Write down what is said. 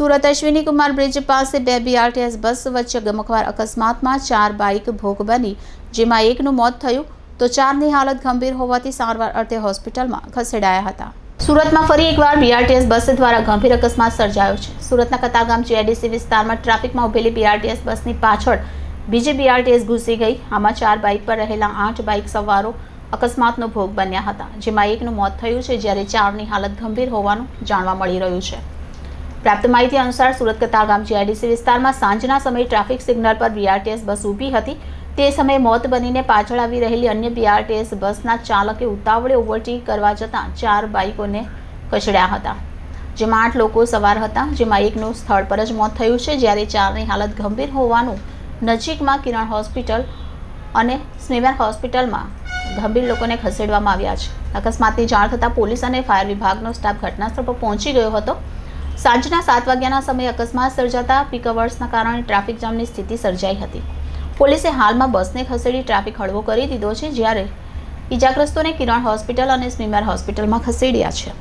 Surat Ashwini Kumar bridge પાસે બે BRTS bus વચ્ચે ગમખ્વાર અકસ્માતમાં 4 બાઇક ભોગ બની, જેમાં એકનું મોત થયું તો 4ની હાલત ગંભીર હોવાથી સારવાર અર્થે હોસ્પિટલમાં ખસેડાયા હતા. સુરતમાં ફરી એકવાર બીઆરટીએસ બસ દ્વારા ગંભીર અકસ્માત સર્જાયો છે. સુરતના કતારગામ જીઆઈડીસી વિસ્તારમાં ટ્રાફિકમાં ઉભેલી બીઆરટીએસ બસની પાછળ બીજી બીઆરટીએસ ઘૂસી ગઈ. આમાં 4 બાઇક પર રહેલા 8 બાઇક સવારો અકસ્માતનો ભોગ બન્યા હતા, જેમાં એકનું મોત થયું છે જ્યારે 4ની હાલત ગંભીર હોવાનું જાણવા મળી રહ્યું છે. પ્રાપ્ત માહિતી અનુસાર સુરત કતારગામ જીઆઈડીસી વિસ્તારમાં સાંજના સમયે ટ્રાફિક સિગ્નલ પર બીઆરટીએસ બસ ઊભી હતી. તે સમયે મોત બનીને પાછળ આવી રહેલી અન્ય બીઆરટીએસ બસના ચાલકે ઉતાવળે ઓવરટેક કરવા જતાં 4 બાઇકોને કચડ્યા હતા, જેમાં 8 લોકો સવાર હતા, જેમાં એકનું સ્થળ પર જ મોત થયું છે જ્યારે 4ની હાલત ગંભીર હોવાનું નજીકમાં કિરણ હોસ્પિટલ અને સ્મીમેર હોસ્પિટલમાં ગંભીર લોકોને ખસેડવામાં આવ્યા છે. અકસ્માતની જાણ થતાં પોલીસ અને ફાયર વિભાગનો સ્ટાફ ઘટનાસ્થળ પર પહોંચી ગયો હતો. સાંજના 7 વાગ્યાના સમયે અકસ્માત સર્જાતા પીક અવર્સના કારણે ટ્રાફિક જામની સ્થિતિ સર્જાઈ હતી. પોલીસે હાલમાં બસને ખસેડી ટ્રાફિક હળવો કરી દીધો છે, જ્યારે ઇજાગ્રસ્તોને કિરણ હોસ્પિટલ અને સ્મીમેર હોસ્પિટલમાં ખસેડ્યા છે.